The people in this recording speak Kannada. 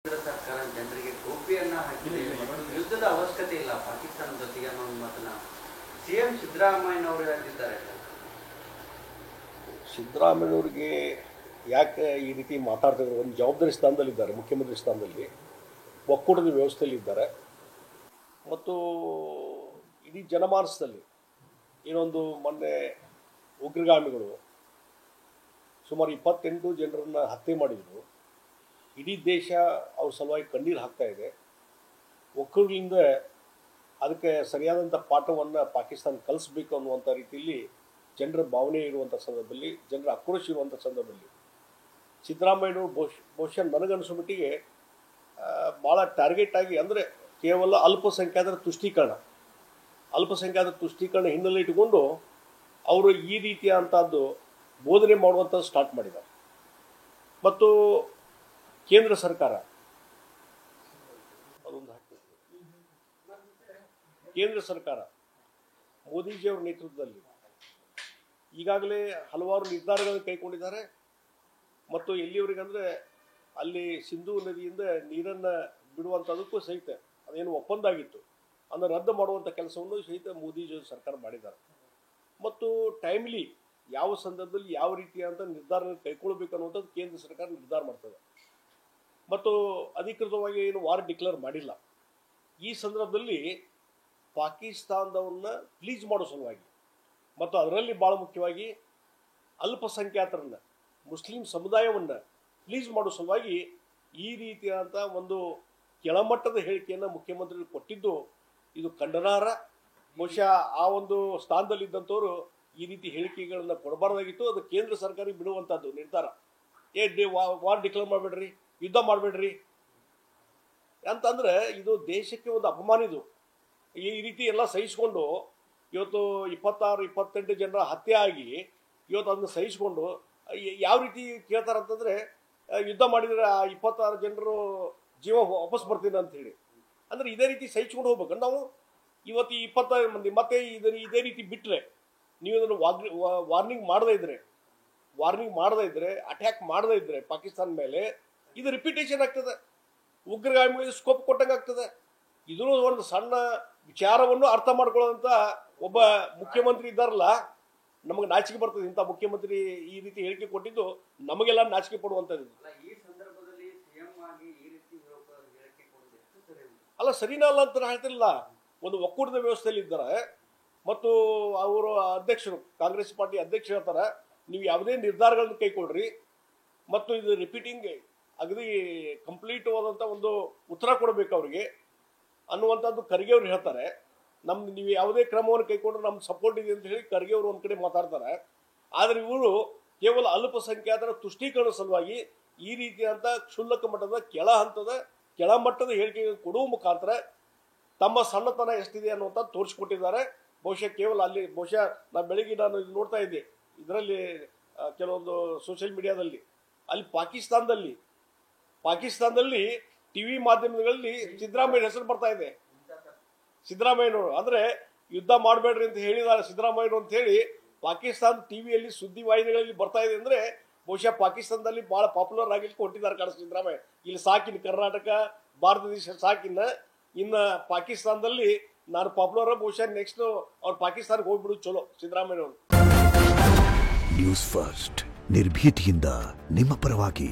ಕೇಂದ್ರ ಸರ್ಕಾರ ಜನರಿಗೆ ಟೋಪಿಯನ್ನ ಹಾಕಿದೆ ಮತ್ತು ಯುದ್ಧದ ಅವಶ್ಯಕತೆ ಇಲ್ಲ ಪಾಕಿಸ್ತಾನದ ಜೊತೆಗೆ ಅನ್ನೋ ಮಾತನ್ನ ಸಿಎಂ ಸಿದ್ದರಾಮಯ್ಯನವರು ಹೇಳಿದ್ದಾರೆ. ಸಿದ್ದರಾಮಯ್ಯನವರಿಗೆ ಯಾಕೆ ಈ ರೀತಿ ಮಾತಾಡ್ತಿದ್ದಾರೆ? ಒಂದು ಜವಾಬ್ದಾರಿ ಸ್ಥಾನದಲ್ಲಿದ್ದಾರೆ, ಮುಖ್ಯಮಂತ್ರಿ ಸ್ಥಾನದಲ್ಲಿ, ಒಕ್ಕೂಟದ ವ್ಯವಸ್ಥೆಯಲ್ಲಿ ಇದ್ದಾರೆ ಮತ್ತು ಇಡೀ ಜನಮಾನಸದಲ್ಲಿ ಏನೊಂದು ಮೊನ್ನೆ ಉಗ್ರಗಾಮಿಗಳು ಸುಮಾರು 28 ಜನರನ್ನು ಹತ್ಯೆ ಮಾಡಿದರು. ಇಡೀ ದೇಶ ಅವ್ರ ಸಲುವಾಗಿ ಕಣ್ಣೀರು ಹಾಕ್ತಾ ಇದೆ. ಒಕ್ಕೂಟದಿಂದ ಅದಕ್ಕೆ ಸರಿಯಾದಂಥ ಪಾಠವನ್ನು ಪಾಕಿಸ್ತಾನ ಕಲಿಸ್ಬೇಕು ಅನ್ನುವಂಥ ರೀತಿಯಲ್ಲಿ ಜನರ ಭಾವನೆ ಇರುವಂಥ ಸಂದರ್ಭದಲ್ಲಿ, ಜನರ ಆಕ್ರೋಶ ಇರುವಂಥ ಸಂದರ್ಭದಲ್ಲಿ ಸಿದ್ದರಾಮಯ್ಯನವರು ಬಹುಶಃ ನನಗನ್ನಿಸೋ ಮಟ್ಟಿಗೆ ಭಾಳ ಟಾರ್ಗೆಟ್ ಆಗಿ, ಅಂದರೆ ಕೇವಲ ಅಲ್ಪಸಂಖ್ಯಾತರ ತುಷ್ಟೀಕರಣ ಹಿನ್ನೆಲೆ ಇಟ್ಟುಕೊಂಡು ಅವರು ಈ ರೀತಿಯಾದಂಥದ್ದು ಬೋಧನೆ ಮಾಡುವಂಥದ್ದು ಸ್ಟಾರ್ಟ್ ಮಾಡಿದ್ದಾರೆ. ಮತ್ತು ಕೇಂದ್ರ ಸರ್ಕಾರ ಮೋದಿಜಿಯವರ ನೇತೃತ್ವದಲ್ಲಿ ಈಗಾಗಲೇ ಹಲವಾರು ನಿರ್ಧಾರಗಳನ್ನು ಕೈಗೊಂಡಿದ್ದಾರೆ. ಮತ್ತು ಎಲ್ಲಿವರೆಗಂದರೆ ಅಲ್ಲಿ ಸಿಂಧೂ ನದಿಯಿಂದ ನೀರನ್ನು ಬಿಡುವಂಥದಕ್ಕೂ ಸಹಿತ ಅದೇನು ಒಪ್ಪಂದ ಆಗಿತ್ತು ಅದನ್ನು ರದ್ದು ಮಾಡುವಂಥ ಕೆಲಸವನ್ನು ಸಹಿತ ಮೋದಿಜಿಯವರು ಸರ್ಕಾರ ಮಾಡಿದ್ದಾರೆ. ಮತ್ತು ಟೈಮ್ಲಿ ಯಾವ ಸಂದರ್ಭದಲ್ಲಿ ಯಾವ ರೀತಿಯಾದಂಥ ನಿರ್ಧಾರ ಕೈಗೊಳ್ಳಬೇಕು ಅನ್ನುವಂಥದ್ದು ಕೇಂದ್ರ ಸರ್ಕಾರ ನಿರ್ಧಾರ ಮಾಡ್ತದೆ. ಮತ್ತು ಅಧಿಕೃತವಾಗಿ ಏನು ವಾರ್ ಡಿಕ್ಲೇರ್ ಮಾಡಿಲ್ಲ. ಈ ಸಂದರ್ಭದಲ್ಲಿ ಪಾಕಿಸ್ತಾನದವನ್ನು ಪ್ಲೀಸ್ ಮಾಡೋ ಸಲುವಾಗಿ ಮತ್ತು ಅದರಲ್ಲಿ ಭಾಳ ಮುಖ್ಯವಾಗಿ ಅಲ್ಪಸಂಖ್ಯಾತರನ್ನು, ಮುಸ್ಲಿಂ ಸಮುದಾಯವನ್ನು ಪ್ಲೀಸ್ ಮಾಡೋ ಸಲುವಾಗಿ ಈ ರೀತಿಯಾದಂಥ ಒಂದು ಕೆಳಮಟ್ಟದ ಹೇಳಿಕೆಯನ್ನು ಮುಖ್ಯಮಂತ್ರಿಗಳು ಕೊಟ್ಟಿದ್ದು ಇದು ಖಂಡನಾರ್ಹ. ಬಹುಶಃ ಆ ಒಂದು ಸ್ಥಾನದಲ್ಲಿದ್ದಂಥವರು ಈ ರೀತಿ ಹೇಳಿಕೆಗಳನ್ನು ಕೊಡಬಾರ್ದಾಗಿತ್ತು. ಅದು ಕೇಂದ್ರ ಸರ್ಕಾರಕ್ಕೆ ಬಿಡುವಂಥದ್ದು ನಿರ್ಧಾರ. ವಾರ್ ಡಿಕ್ಲೇರ್ ಮಾಡಬೇಡ್ರಿ, ಯುದ್ಧ ಮಾಡಬೇಡ್ರಿ ಅಂತಂದರೆ ಇದು ದೇಶಕ್ಕೆ ಒಂದು ಅಪಮಾನ. ಇದು ಈ ರೀತಿ ಎಲ್ಲ ಸಹಿಸ್ಕೊಂಡು ಇವತ್ತು 26-28 ಜನರ ಹತ್ಯೆ ಆಗಿ ಇವತ್ತು ಅದನ್ನು ಸಹಿಸ್ಕೊಂಡು ಯಾವ ರೀತಿ ಕೇಳ್ತಾರಂತಂದರೆ ಯುದ್ಧ ಮಾಡಿದರೆ ಆ 26 ಜನರು ಜೀವ ವಾಪಸ್ ಬರ್ತೀನಿ ಅಂತ ಹೇಳಿ. ಅಂದರೆ ಇದೇ ರೀತಿ ಸಹಿಸ್ಕೊಂಡು ಹೋಗ್ಬೇಕು ನಾವು. ಇವತ್ತು 25 ಮಂದಿ ಮತ್ತೆ ಇದೇ ರೀತಿ ಬಿಟ್ಟರೆ, ನೀವು ಇದನ್ನು ವಾರ್ನಿಂಗ್ ಮಾಡದೇ ಇದ್ದರೆ ಅಟ್ಯಾಕ್ ಮಾಡದೇ ಇದ್ದರೆ ಪಾಕಿಸ್ತಾನ ಮೇಲೆ ಇದು ರಿಪಿಟೇಷನ್ ಆಗ್ತದೆ, ಉಗ್ರಗಾಮಿಗಳಿಗೆ ಸ್ಕೋಪ್ ಕೊಟ್ಟಂಗೆ ಆಗ್ತದೆ. ಇದೂ ಒಂದು ಸಣ್ಣ ವಿಚಾರವನ್ನು ಅರ್ಥ ಮಾಡ್ಕೊಳ್ಳೋಂಥ ಒಬ್ಬ ಮುಖ್ಯಮಂತ್ರಿ ಇದ್ದಾರಲ್ಲ, ನಮಗೆ ನಾಚಿಕೆ ಬರ್ತದೆ. ಇಂಥ ಮುಖ್ಯಮಂತ್ರಿ ಈ ರೀತಿ ಹೇಳಿಕೆ ಕೊಟ್ಟಿದ್ದು ನಮಗೆಲ್ಲ ನಾಚಿಕೆ ಪಡುವಂಥದ್ದು. ಅಲ್ಲ, ಸರಿನಾ ಅಲ್ಲ ಅಂತ ಹೇಳ್ತಿರಲಿಲ್ಲ. ಒಂದು ಒಕ್ಕೂಟದ ವ್ಯವಸ್ಥೆಯಲ್ಲಿ ಇದ್ದಾರೆ ಮತ್ತು ಅವರು ಅಧ್ಯಕ್ಷರು, ಕಾಂಗ್ರೆಸ್ ಪಾರ್ಟಿ ಅಧ್ಯಕ್ಷರು ಹೇಳ್ತಾರೆ, ನೀವು ಯಾವುದೇ ನಿರ್ಧಾರಗಳನ್ನು ಕೈಗೊಳ್ಳ್ರಿ ಮತ್ತು ಇದು ರಿಪೀಟಿಂಗ್ ಅಗದಿ ಕಂಪ್ಲೀಟ್ ಆದಂಥ ಒಂದು ಉತ್ತರ ಕೊಡಬೇಕು ಅವರಿಗೆ ಅನ್ನುವಂಥದ್ದು ಖರ್ಗೆ ಅವರು ಹೇಳ್ತಾರೆ. ನೀವು ಯಾವುದೇ ಕ್ರಮವನ್ನು ಕೈಗೊಂಡ್ರೆ ನಮ್ಮ ಸಪೋರ್ಟ್ ಇದೆ ಅಂತ ಹೇಳಿ ಖರ್ಗೆ ಅವರು ಒಂದು ಕಡೆ ಮಾತಾಡ್ತಾರೆ. ಆದರೆ ಇವರು ಕೇವಲ ಅಲ್ಪಸಂಖ್ಯಾತರ ತುಷ್ಟೀಕರಣ ಸಲುವಾಗಿ ಈ ರೀತಿಯಾದಂಥ ಕ್ಷುಲ್ಲಕ ಮಟ್ಟದ ಕೆಳಮಟ್ಟದ ಹೇಳಿಕೆಗಳನ್ನು ಕೊಡುವ ಮುಖಾಂತರ ತಮ್ಮ ಸಣ್ಣತನ ಎಷ್ಟಿದೆ ಅನ್ನುವಂಥದ್ದು ತೋರಿಸ್ಕೊಟ್ಟಿದ್ದಾರೆ. ಬಹುಶಃ ಬೆಳಿಗ್ಗೆ ನಾನು ನೋಡ್ತಾ ಇದ್ದೆ ಇದರಲ್ಲಿ ಕೆಲವೊಂದು ಸೋಷಿಯಲ್ ಮೀಡಿಯಾದಲ್ಲಿ, ಅಲ್ಲಿ ಪಾಕಿಸ್ತಾನದಲ್ಲಿ ಟಿವಿ ಮಾಧ್ಯಮಗಳಲ್ಲಿ ಸಿದ್ದರಾಮಯ್ಯ ಹೆಸರು ಬರ್ತಾ ಇದೆ. ಸಿದ್ದರಾಮಯ್ಯನವರು ಅಂದರೆ ಯುದ್ಧ ಮಾಡಬೇಡ್ರಿ ಅಂತ ಹೇಳಿದ್ದಾರೆ ಸಿದ್ದರಾಮಯ್ಯನವರು ಅಂತ ಹೇಳಿ ಪಾಕಿಸ್ತಾನ ಟಿವಿಯಲ್ಲಿ ಸುದ್ದಿವಾಹಿನಿಗಳಲ್ಲಿ ಬರ್ತಾ ಇದೆ. ಅಂದರೆ ಬಹುಶಃ ಪಾಕಿಸ್ತಾನದಲ್ಲಿ ಭಾಳ ಪಾಪ್ಯುಲರ್ ಆಗಲಿಕ್ಕೆ ಹೊಟ್ಟಿದ್ದಾರೆ ಕಾಣಿಸ್ ಸಿದ್ದರಾಮಯ್ಯ. ಇಲ್ಲಿ ಸಾಕಿನ ಕರ್ನಾಟಕ, ಭಾರತ ದೇಶ ಸಾಕಿನ, ಇನ್ನು ಪಾಕಿಸ್ತಾನದಲ್ಲಿ ನಾನು ಪಾಪ್ಯುಲರ್. ಬಹುಶಃ ನೆಕ್ಸ್ಟ್ ಅವ್ರು ಪಾಕಿಸ್ತಾನಕ್ಕೆ ಹೋಗ್ಬಿಡು ಚಲೋ ಸಿದ್ದರಾಮಯ್ಯನವರು. ನ್ಯೂಸ್ ಫಸ್ಟ್ ನಿರ್ಭೀತಿಯಿಂದ ನಿಮ್ಮ ಪರವಾಗಿ.